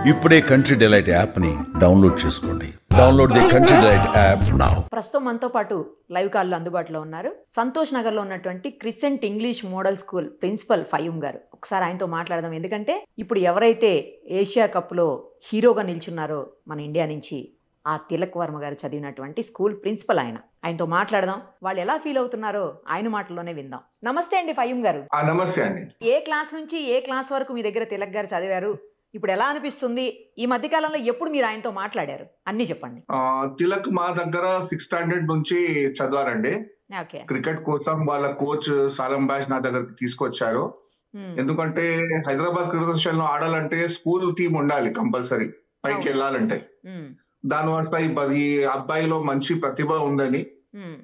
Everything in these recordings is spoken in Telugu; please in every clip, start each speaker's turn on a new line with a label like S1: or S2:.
S1: ఇప్పుడే కంట్రీ డిలైట్ యాప్ ని డౌన్లోడ్ చేసుకోండి. Download the country delight app now.
S2: ప్రస్తుతం మనతో పాటు లైవ్ కాల్లో అందుబాటులో ఉన్నారు సంతోష్ నగర్ లో ఉన్నటువంటి Crescent English model school principal Fayoom గారు. ఒకసారి ఆయనతో మాట్లాడదాం. ఎందుకంటే ఇప్పుడు ఎవరైతే ఏషియా కప్ లో హీరోగా నిల్చున్నారో మన ఇండియా నుంచి ఆ తిలక్ వర్మ గారు చదివినటువంటి స్కూల్ ప్రిన్సిపల్ ఆయనతో మాట్లాడదాం. వాళ్ళు ఎలా ఫీల్ అవుతున్నారో ఆయన మాటల్లోనే విందాం. నమస్తే అండి ఫయూమ్ గారు.
S3: నమస్తే అండి.
S2: ఏ క్లాస్ నుంచి ఏ క్లాస్ వరకు మీ దగ్గర తిలక్ గారు చదివారు? ఇప్పుడు ఎలా అనిపిస్తుంది? ఈ మధ్య కాలంలో ఎప్పుడు మీరు ఆయనతో మాట్లాడారు? అన్ని చెప్పండి.
S3: తిలక్ మా దగ్గర 6th స్టాండర్డ్ నుంచి చదివారండి. క్రికెట్ కోసం వాళ్ళ కోచ్ సాలం బాష్ నా దగ్గరకు తీసుకొచ్చారు. ఎందుకంటే హైదరాబాద్ క్రికెట్ లో ఆడాలంటే స్కూల్ టీం ఉండాలి కంపల్సరీ, పైకి వెళ్ళాలంటే. దానివల్ల ఈ అబ్బాయిలో మంచి ప్రతిభ ఉందని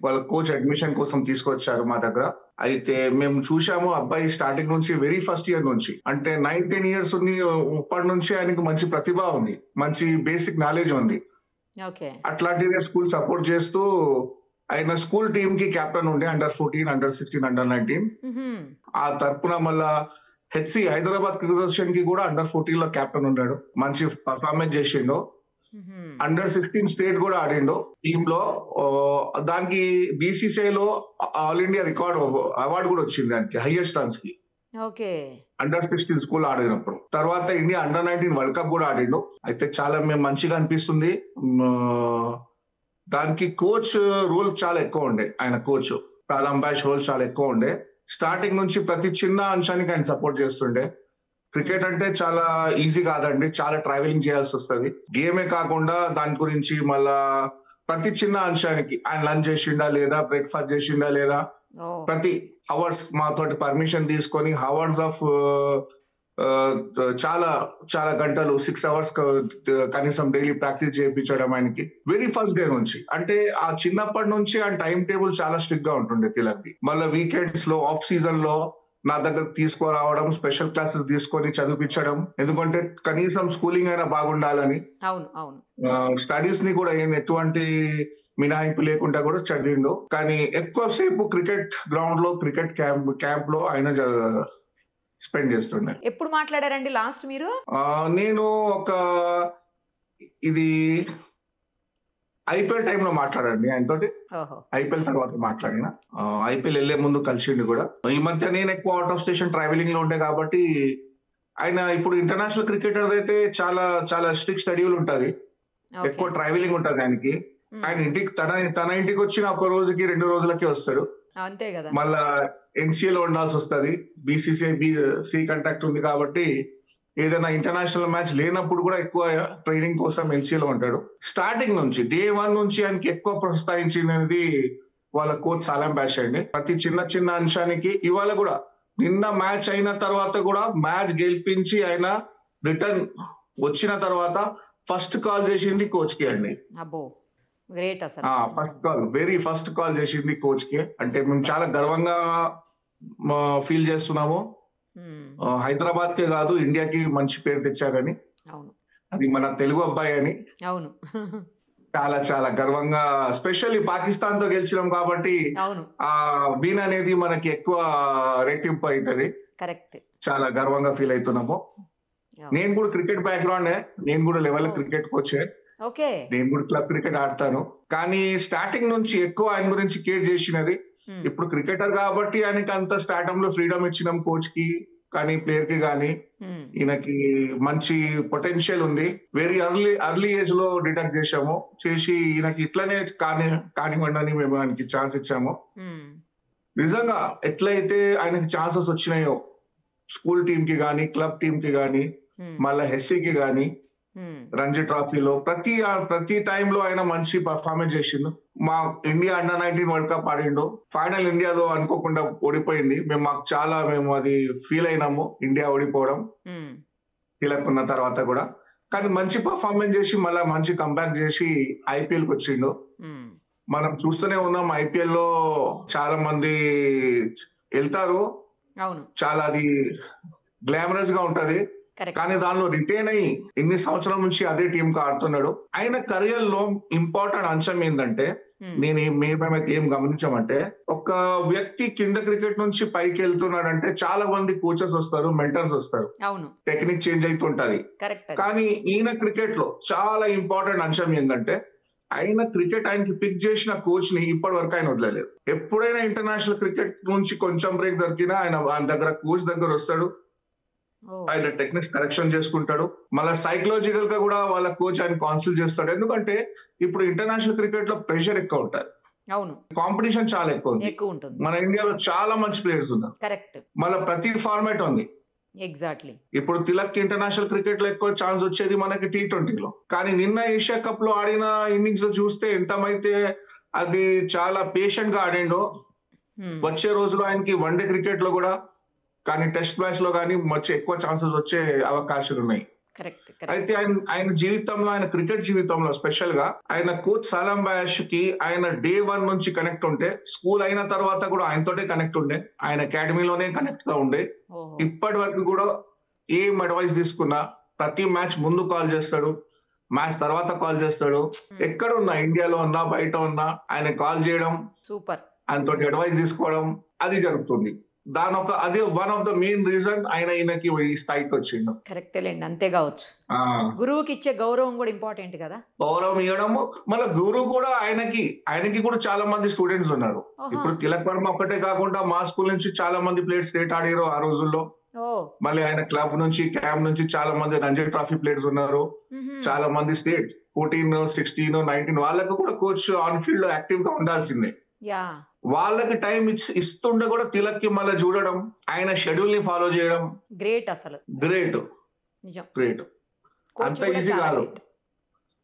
S3: వాళ్ళ కోచ్ అడ్మిషన్ కోసం తీసుకొచ్చారు మా దగ్గర. అయితే మేము చూసాము అబ్బాయి స్టార్టింగ్ నుంచి వెరీ ఫస్ట్ ఇయర్ నుంచి, అంటే 9-10 years ఉంది, ఇప్పటి నుంచి ఆయనకు మంచి ప్రతిభ ఉంది, మంచి బేసిక్ నాలెడ్జ్ ఉంది. అట్లాంటిదే స్కూల్ సపోర్ట్ చేస్తూ ఆయన స్కూల్ టీమ్ కి కెప్టెన్ ఉండే అండర్-14, అండర్-16, అండర్-19. ఆ తరపున మళ్ళా హెచ్సి హైదరాబాద్ క్రికెట్ కి కూడా అండర్-14 లో కెప్టెన్ ఉన్నాడు. మంచి పర్ఫార్మెన్స్ చేసిండు. అండర్-16 స్టేట్ కూడా ఆడిండు టీమ్ లో. దానికి బీసీసీఐ లో ఆల్ ఇండియా రికార్డ్ అవార్డు కూడా వచ్చింది దానికి, హైయెస్ట్ రన్స్ కి అండర్-16 స్కూల్ ఆడినప్పుడు. తర్వాత ఇండియా అండర్-19 వరల్డ్ కప్ కూడా ఆడిండు. అయితే చాలా మేము మంచిగా అనిపిస్తుంది. దానికి కోచ్ రోల్ చాలా ఎక్కువ ఉండే, ఆయన కోచ్ సాలం బాష్ రోల్ చాలా ఎక్కువ ఉండే. స్టార్టింగ్ నుంచి ప్రతి చిన్న అంశానికి ఆయన సపోర్ట్ చేస్తుండే. క్రికెట్ అంటే చాలా ఈజీ కాదండి, చాలా ట్రావెలింగ్ చేయాల్సి వస్తుంది. గేమే కాకుండా దాని గురించి మళ్ళా ప్రతి చిన్న అంశానికి ఆయన లంచ్ చేసిండా లేదా, బ్రేక్ఫాస్ట్ చేసిండా లేదా, ప్రతి అవర్స్ మాతోటి పర్మిషన్ తీసుకొని అవర్స్ ఆఫ్ చాలా చాలా గంటలు 6 hours కనీసం డైలీ ప్రాక్టీస్ చేయించడం ఆయనకి వెరీ ఫస్ట్ డే నుంచి. అంటే ఆ చిన్నప్పటి నుంచి ఆ టైం టేబుల్ చాలా స్ట్రిక్ట్ గా ఉంటుండే తిలక్కి. మళ్ళీ వీకెండ్స్ లో, ఆఫ్ సీజన్ లో నా దగ్గర తీసుకురావడం, స్పెషల్ క్లాసెస్ తీసుకొని చదివించడం. ఎందుకంటే కనీసం స్కూలింగ్ అయినా బాగుండాలని. స్టడీస్ ని కూడా ఎటువంటి మినహాయింపు లేకుండా కూడా చదివిండు. కానీ ఎక్కువసేపు క్రికెట్ గ్రౌండ్ లో, క్రికెట్ క్యాంప్ లో ఆయన స్పెండ్ చేస్తుండే.
S2: ఎప్పుడు మాట్లాడారండి లాస్ట్ మీరు?
S3: నేను ఇది ఐపీఎల్ టైంలో మాట్లాడండి ఆయనతోటి. ఐపీఎల్ తర్వాత మాట్లాడిన. ఐపీఎల్ వెళ్లే ముందు కలిసిండు కూడా. ఈ మధ్య నేను ఎక్కువ అవుట్ ఆఫ్ స్టేషన్ ట్రావెలింగ్ లో ఉండే కాబట్టి ఆయన ఇప్పుడు ఇంటర్నేషనల్ క్రికెటర్ అయితే చాలా చాలా స్ట్రిక్ట్ షెడ్యూల్ ఉంటది, ఎక్కువ ట్రావెలింగ్ ఉంటది ఆయనకి. ఆయన ఇంటికి తన ఇంటికి వచ్చిన 1 రోజుకి 2 రోజులకే వస్తాడు.
S2: అంతే కదా. మళ్ళా
S3: ఎన్సీఏలో ఉండాల్సి వస్తుంది. బీసీసీఐ సి కాంటాక్ట్ ఉంది కాబట్టి ఏదైనా ఇంటర్నేషనల్ మ్యాచ్ లేనప్పుడు కూడా ఎక్కువ ట్రైనింగ్ కోసం ఎన్సీఏలో ఉంటాడు. స్టార్టింగ్ నుంచి డే 1 నుంచి ఆయనకి ఎక్కువ ప్రోత్సహించినది వాళ్ళ కోచ్ సాలం బాష్ అండి. ప్రతి చిన్న చిన్న అంశానికి. ఇవాళ కూడా నిన్న మ్యాచ్ అయిన తర్వాత కూడా మ్యాచ్ గెలిపించి ఆయన రిటర్న్ వచ్చిన తర్వాత ఫస్ట్ కాల్ చేసింది కోచ్ కి అండి. First call, very first call చేసింది కోచ్ కి. అంటే మేము చాలా గర్వంగా ఫీల్ చేస్తున్నాము. హైదరాబాద్ కే కాదు, ఇండియాకి మంచి పేరు తెచ్చారని. అది మన తెలుగు అబ్బాయి అని చాలా చాలా గర్వంగా, స్పెషల్లీ పాకిస్తాన్ తో గెలిచినాం కాబట్టి ఆ బీన్ అనేది మనకి ఎక్కువ రెట్టింపు అవుతుంది. చాలా గర్వంగా ఫీల్ అవుతున్నాము. నేను కూడా క్రికెట్ బ్యాక్గ్రౌండ్, నేను కూడా లెవెల్ క్రికెట్ కోచ్, నేను కూడా క్లబ్ క్రికెట్ ఆడతాను. కానీ స్టార్టింగ్ నుంచి ఎక్కువ ఆయన గురించి కేర్ చేసినది. ఇప్పుడు క్రికెటర్ కాబట్టి ఆయనకి అంత స్టార్టింగ్ లో ఫ్రీడమ్ ఇచ్చినాం కోచ్ కి కానీ, ప్లేయర్ కి కానీ. ఈయనకి మంచి పొటెన్షియల్ ఉంది. వెరీ అర్లీ ఏజ్ లో డిటెక్ట్ చేసి ఈయనకి ఇట్లనే కానివ్వండి అని మేము ఆయనకి ఛాన్స్ ఇచ్చాము. నిజంగా ఎట్లయితే ఆయనకి ఛాన్సెస్ వచ్చినాయో స్కూల్ టీమ్ కి గానీ, క్లబ్ టీమ్ కి గానీ, మళ్ళా హెచ్సికి గానీ, రంజీ ట్రోఫీలో ప్రతి టైంలో ఆయన మంచి పర్ఫార్మెన్స్ చేసిండు. మా ఇండియా అండర్-19 వరల్డ్ కప్ ఆడిండు. ఫైనల్ ఇండియాలో అనుకోకుండా ఓడిపోయింది. మేము అది ఫీల్ అయినాము, ఇండియా ఓడిపోవడం తిలకున్న తర్వాత కూడా. కానీ మంచి పర్ఫార్మెన్స్ చేసి మళ్ళీ మంచి కంబ్యాక్ చేసి ఐపీఎల్ కి వచ్చిండు. మనం చూస్తూనే ఉన్నాం, ఐపీఎల్ లో చాలా మంది వెళ్తారు, చాలా అది గ్లామరస్ గా ఉంటది. కానీ దానిలో రిటైన్ అయ్యి ఇన్ని సంవత్సరాల నుంచి అదే టీం కు ఆడుతున్నాడు. ఆయన కెరియర్ లో ఇంపార్టెంట్ అంశం ఏంటంటే మేమైతే ఏం గమనించామంటే, ఒక వ్యక్తి కింద క్రికెట్ నుంచి పైకి వెళ్తున్నాడంటే చాలా మంది కోచెస్ వస్తారు, మెంటర్స్ వస్తారు, టెక్నిక్ చేంజ్ అవుతుంటది. కానీ ఈయన క్రికెట్ లో చాలా ఇంపార్టెంట్ అంశం ఏంటంటే, ఆయన క్రికెట్ ఆయనకి పిక్ చేసిన కోచ్ ని ఇప్పటి వరకు ఆయన వదలలేదు. ఎప్పుడైనా ఇంటర్నేషనల్ క్రికెట్ నుంచి కొంచెం బ్రేక్ దొరికినా ఆయన దగ్గర కోచ్ దగ్గర వస్తాడు, ఆయన టెక్నిక్స్ కరెక్షన్ చేసుకుంటాడు, మళ్ళీ సైకలాజికల్ గా కూడా వాళ్ళ కోచ్ ఆయన కౌన్సిల్ చేస్తాడు. ఎందుకంటే ఇప్పుడు ఇంటర్నేషనల్ క్రికెట్ లో ప్రెషర్ ఎక్కువ ఉంటుంది, కాంపిటీషన్ చాలా ఎక్కువ ఉంటుంది. మన ఇండియాలో చాలా మంచి ప్లేయర్స్ ఉన్నారు, మళ్ళీ ప్రతి ఫార్మాట్ ఉంది.
S2: ఎగ్జాక్ట్లీ.
S3: ఇప్పుడు తిలక్ ఇంటర్నేషనల్ క్రికెట్ లో ఎక్కువ ఛాన్స్ వచ్చేది మనకి T20లో. కానీ నిన్న ఏషియా కప్ లో ఆడిన ఇన్నింగ్స్ చూస్తే ఎంతమైతే అది చాలా పేషెంట్ గా ఆడిండో, వచ్చే రోజులో ఆయనకి వన్డే క్రికెట్ లో కూడా కానీ టెస్ట్ మ్యాచ్ లో కానీ ఎక్కువ ఛాన్సెస్ వచ్చే అవకాశాలు ఉన్నాయి. అయితే ఆయన జీవితంలో, ఆయన క్రికెట్ జీవితంలో స్పెషల్ గా ఆయన కోచ్ సలాం బయాష్ కి ఆయన డే 1 నుంచి కనెక్ట్ ఉంటే, స్కూల్ అయిన తర్వాత కూడా ఆయనతోటే కనెక్ట్ ఉండే, ఆయన అకాడమీలోనే కనెక్ట్ గా ఉండే. ఇప్పటి వరకు కూడా ఏం అడ్వైస్ తీసుకున్నా ప్రతి మ్యాచ్ ముందు కాల్ చేస్తాడు, మ్యాచ్ తర్వాత కాల్ చేస్తాడు. ఎక్కడ ఉన్నా, ఇండియాలో ఉన్నా బయట ఉన్నా, ఆయన కాల్ చేయడం,
S2: సూపర్,
S3: ఆయనతో అడ్వైస్ తీసుకోవడం అది జరుగుతుంది. అదే one of the main reason ఈయనకి ఈ స్థాయికి వచ్చిండు.
S2: కరెక్ట్ లేండి, అంతే కావచ్చు. గురువుకి ఇచ్చే గౌరవం కూడా ఇంపార్టెంట్ కదా, గౌరవం
S3: ఇవ్వడము. మళ్ళీ గురువు కూడా ఆయనకి కూడా చాలా మంది స్టూడెంట్స్ ఉన్నారు. ఇప్పుడు తిలక్ వర్మ ఒకటే కాకుండా మా స్కూల్ నుంచి చాలా మంది ప్లేయర్స్ స్టేట్ ఆడారు ఆ రోజుల్లో. మళ్ళీ ఆయన క్లబ్ నుంచి, క్యాంప్ నుంచి చాలా మంది రంజీ ట్రోఫీ ప్లేయర్స్ ఉన్నారు, చాలా మంది స్టేట్ 14, 16, 19 వాళ్ళకు కూడా కోచ్ ఆన్ ఫీల్డ్ లో యాక్టివ్ గా ఉండాల్సిందే. వాళ్ళకి టైం ఇస్తుండే కూడా తిలక్ కి మళ్ళీ చూడడం, ఆయన షెడ్యూల్ ని ఫాలో చేయడం
S2: గ్రేట్. అసలు
S3: గ్రేట్, అంత ఈజీ కాదు,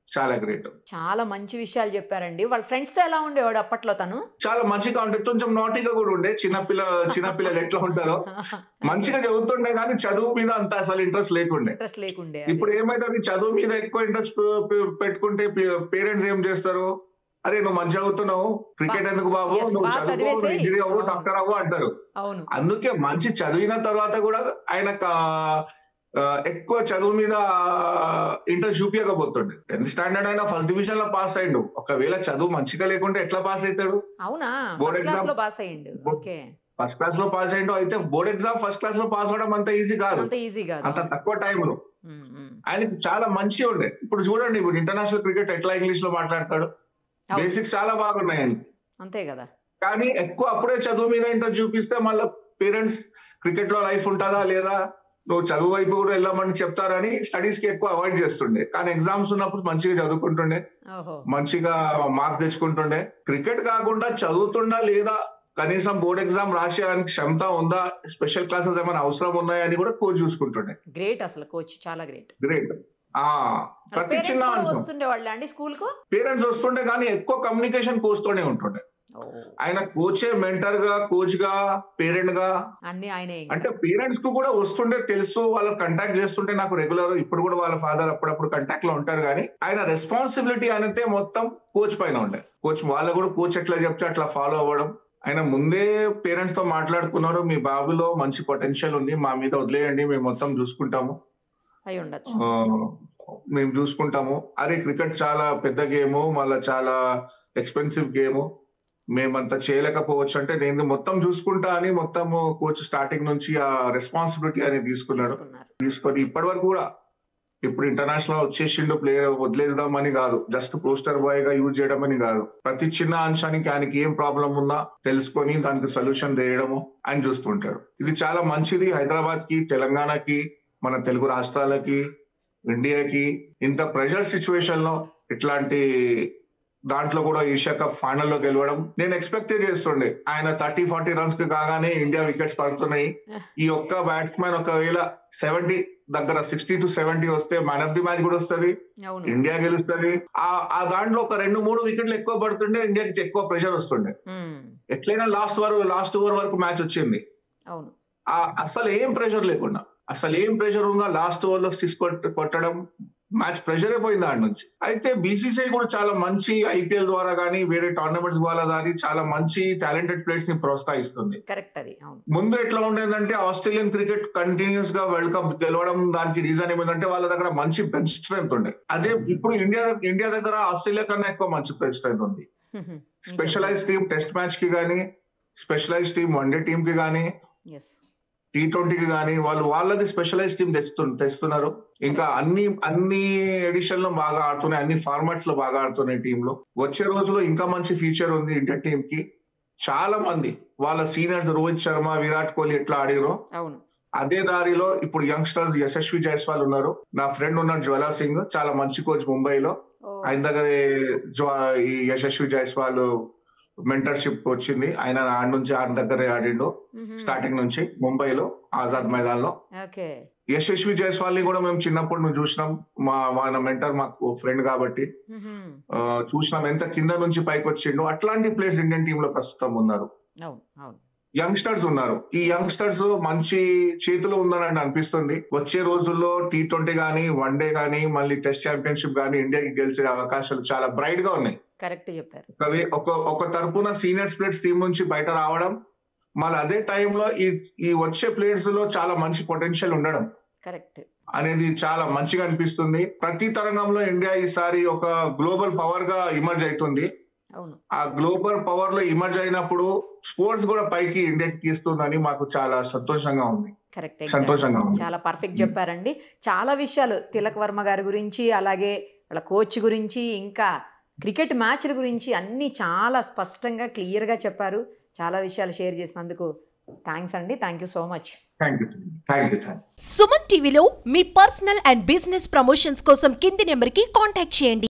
S3: చాలా గ్రేట్.
S2: చాలా మంచి విషయాలు చెప్పారండి. వాళ్ళ ఫ్రెండ్స్ తో ఎలా ఉండేవాడు అప్పట్లో? తను చాలా
S3: మంచిగా ఉండే, కొంచెం నాటీగా కూడా ఉండే. చిన్నపిల్లలు ఎట్లా ఉంటారో మంచిగా చదువుతుండే, కానీ చదువు మీద అంత అసలు ఇంట్రెస్ట్ లేకుండే. ఇప్పుడు ఏమైతే చదువు మీద ఎక్కువ ఇంట్రెస్ట్ పెట్టుకుంటే పేరెంట్స్ ఏం చేస్తారు, అరే నువ్వు మంచి చదువుతున్నావు, క్రికెట్ ఎందుకు బాబు, నువ్వు చదువు, ఇంజనీర్ అవ్వు, డాక్టర్ అవ్వు అంటారు. అందుకే మంచి చదివిన తర్వాత కూడా ఆయన ఎక్కువ చదువు మీద ఇంట్రెస్ట్ చూపించకపోతుండే. 10th స్టాండర్డ్ అయినా ఫస్ట్ డివిజన్ లో పాస్ అయ్యిండు. ఒకవేళ చదువు మంచిగా లేకుంటే ఎట్లా పాస్ అవుతాడు? బోర్డ్ ఎగ్జామ్ ఫస్ట్ క్లాస్ లో పాస్ అయ్యిండు. అయితే బోర్డ్ ఎగ్జామ్ ఫస్ట్ క్లాస్ లో పాస్ అవడం అంత ఈజీ కాదు, అంత తక్కువ టైంలో. ఆయనకి చాలా మంచిగా ఉండే. ఇప్పుడు చూడండి, ఇప్పుడు ఇంటర్నేషనల్ క్రికెట్ ఎట్లా ఇంగ్లీష్ లో మాట్లాడతాడు, బేసిక్స్ చాలా బాగున్నాయండి,
S2: అంతే కదా.
S3: కానీ ఎక్కువ అప్పుడే చదువు మీద ఇంట్రెస్ట్ చూపిస్తే మళ్ళీ పేరెంట్స్ క్రికెట్ లో లైఫ్ ఉంటుందా లేదా, నువ్వు చదువు వైపు కూడా వెళ్ళమని చెప్తారని స్టడీస్ కి ఎక్కువ అవాయిడ్ చేస్తుండే. కానీ ఎగ్జామ్స్ ఉన్నప్పుడు మంచిగా చదువుకుంటుండే, మంచిగా మార్క్స్ తెచ్చుకుంటుండే. క్రికెట్ కాకుండా చదువుతుండా లేదా, కనీసం బోర్డ్ ఎగ్జామ్ రాసేయడానికి క్షమత ఉందా, స్పెషల్ క్లాసెస్ ఏమైనా అవసరం ఉన్నాయని కూడా కోచ్ చూసుకుంటుండే.
S2: గ్రేట్, అసలు కోచ్ చాలా గ్రేట్.
S3: ప్రతి చిన్న పేరెంట్స్ వస్తుండే, కానీ ఎక్కువ కమ్యూనికేషన్ కోచ్ తోనే ఉంటుండే. ఆయన కోచే మెంటర్ గా, కోచ్ గా, పేరెంట్ గా
S2: అన్ని ఆయనే.
S3: అంటే పేరెంట్స్ కు కూడా వస్తుండే, తెలుసు, వాళ్ళకి కంటాక్ట్ చేస్తుంటే నాకు రెగ్యులర్. ఇప్పుడు కూడా వాళ్ళ ఫాదర్ అప్పుడప్పుడు కంటాక్ట్ లో ఉంటారు, కానీ ఆయన రెస్పాన్సిబిలిటీ అనేది మొత్తం కోచ్ పైన ఉండే. వాళ్ళు కూడా కోచ్ ఎట్లా చెప్తే అట్లా ఫాలో అవ్వడం. ఆయన ముందే పేరెంట్స్ తో మాట్లాడుకున్నారు, మీ బాబులో మంచి పొటెన్షియల్ ఉంది, మా మీద వదిలేయండి, మేము మొత్తం చూసుకుంటాము, మేము చూసుకుంటాము. అరే క్రికెట్ చాలా పెద్ద గేమ్, మళ్ళీ చాలా ఎక్స్పెన్సివ్ గేమ్, మేమంతా చేయలేకపోవచ్చు అంటే నేను మొత్తం చూసుకుంటా అని మొత్తం కోచ్ స్టార్టింగ్ నుంచి ఆ రెస్పాన్సిబిలిటీ అనేది తీసుకొని ఇప్పటి వరకు కూడా, ఇప్పుడు ఇంటర్నేషనల్ వచ్చేసిండు ప్లేయర్ వదిలేద్దామని కాదు, జస్ట్ పోస్టర్ బాయ్ గా యూజ్ చేయడం అని కాదు, ప్రతి చిన్న అంశానికి ఆయనకి ఏం ప్రాబ్లం ఉన్నా తెలుసుకొని దానికి సొల్యూషన్ చేయడము ఆయన చూస్తుంటాడు. ఇది చాలా మంచిది. హైదరాబాద్ కి, తెలంగాణకి, మన తెలుగు రాష్ట్రాలకి, ఇండియాకి ఇంత ప్రెషర్ సిచ్యువేషన్ లో ఇట్లాంటి దాంట్లో కూడా ఏషియా కప్ ఫైనల్ లో గెలవడం నేను ఎక్స్పెక్ట్ చేస్తుండే. ఆయన 30-40 రన్స్ కి కాగానే ఇండియా వికెట్స్ పడుతున్నాయి. ఈ ఒక్క బ్యాట్స్మెన్ ఒకవేళ 70 దగ్గర 60 to 70 వస్తే మ్యాన్ ఆఫ్ ది మ్యాచ్ కూడా వస్తుంది, ఇండియా గెలుస్తుంది. ఆ దాంట్లో ఒక 2-3 వికెట్లు ఎక్కువ పడుతుండే, ఇండియాకి ఎక్కువ ప్రెషర్ వస్తుండే. ఎట్లయినా లాస్ట్ ఓవర్ వరకు మ్యాచ్ వచ్చింది. అసలు ఏం ప్రెషర్ లేకుండా, అసలు ఏం ప్రెషర్ ఉందా, లాస్ట్ ఓవర్ లో 6 కొట్టడం, మ్యాచ్ ప్రెషరే పోయింది ఆడ నుంచి. అయితే బీసీసీఐ కూడా చాలా మంచి ఐపీఎల్ ద్వారా కానీ వేరే టోర్నమెంట్స్ ద్వారా కానీ చాలా మంచి టాలెంటెడ్ ప్లేయర్స్ ని ప్రోత్సహిస్తుంది.
S2: కరెక్ట్. అది
S3: ముందు ఎట్లా ఉండేదంటే ఆస్ట్రేలియన్ క్రికెట్ కంటిన్యూస్ గా వరల్డ్ కప్ గెలవడం దానికి రీజన్ ఏమిటంటే వాళ్ళ దగ్గర మంచి బెంచ్ స్ట్రెంత్ ఉండే. అదే ఇప్పుడు ఇండియా దగ్గర ఆస్ట్రేలియా కన్నా ఎక్కువ మంచి బెంచ్ స్ట్రెంత్ ఉంది. స్పెషలైజ్ టీమ్ టెస్ట్ మ్యాచ్ కి కానీ, స్పెషలైజ్ టీమ్ వన్డే టీమ్ కి కానీ, T20కి కానీ వాళ్ళది స్పెషలైజ్ టీమ్ తెస్తున్నారు. ఇంకా అన్ని ఎడిషన్ లో బాగా ఆడుతున్నాయి, అన్ని ఫార్మాట్స్ లో బాగా ఆడుతున్నాయి టీంలో. వచ్చే రోజులో ఇంకా మంచి ఫ్యూచర్ ఉంది ఇండియా టీమ్ కి. చాలా మంది వాళ్ళ సీనియర్స్ రోహిత్ శర్మ, విరాట్ కోహ్లీ ఎట్లా ఆడిరో అదే దారిలో ఇప్పుడు యంగ్స్టర్స్ యశస్వి జైస్వాల్ ఉన్నారు. నా ఫ్రెండ్ ఉన్నాడు జ్వాలా సింగ్, చాలా మంచి కోచ్ ముంబైలో. ఆయన దగ్గర ఈ యశస్వి జైస్వాల్ మెంటర్షిప్ వచ్చింది. ఆయన ఆయన దగ్గరే ఆడిండు స్టార్టింగ్ నుంచి ముంబైలో ఆజాద్ మైదాన్ లో. యశస్వి జైస్వాల్ ని కూడా మేము చిన్నప్పుడు మేము చూసినాం. మన మెంటర్ మాకు ఫ్రెండ్ కాబట్టి చూసినాం ఎంత కింద నుంచి పైకి వచ్చిండు. అట్లాంటి ప్లేయర్స్ ఇండియన్ టీమ్ లో ప్రస్తుతం ఉన్నారు. యంగ్స్టర్స్ ఉన్నారు. ఈ యంగ్స్టర్స్ మంచి చేతిలో ఉందని అనిపిస్తుంది. వచ్చే రోజుల్లో T20 కానీ, వన్డే కానీ, మళ్ళీ టెస్ట్ ఛాంపియన్షిప్ కానీ ఇండియాకి గెలిచే అవకాశాలు చాలా బ్రైట్ గా ఉన్నాయి.
S2: కరెక్ట్ చెప్పారు.
S3: ఒక తరపున సీనియర్స్ ప్లేయర్స్ టీం నుంచి బయట రావడం, మళ్ళీ అదే టైంలో ఈ వచ్చే ప్లేయర్స్ లో చాలా మంచి పొటెన్షియల్ ఉండడం
S2: కరెక్ట్
S3: అనేది చాలా మంచిగా అనిపిస్తుంది. ప్రతి తరంగంలో ఇండియా ఈసారి ఒక గ్లోబల్ పవర్ గా ఇమర్జ్ అవుతుంది. ఆ గ్లోబల్ పవర్ లో ఇమర్జ్ అయినప్పుడు స్పోర్ట్స్ కూడా పైకి ఇండియాకి తీస్తుందని మాకు చాలా సంతోషంగా ఉంది.
S2: కరెక్ట్, సంతోషంగా ఉంది. చాలా పర్ఫెక్ట్ చెప్పారండి. చాలా విషయాలు తిలక్ వర్మ గారి గురించి, అలాగే వాళ్ళ కోచ్ గురించి, ఇంకా క్రికెట్ మ్యాచ్ల గురించి అన్ని చాలా స్పష్టంగా క్లియర్ గా చెప్పారు. చాలా విషయాలు షేర్ చేసినందుకు థ్యాంక్స్ అండి. Thank you so much.
S4: Suman టీవీలో మీ పర్సనల్ అండ్ బిజినెస్ ప్రమోషన్స్ కోసం కింది నెంబర్కి కాంటాక్ట్ చేయండి.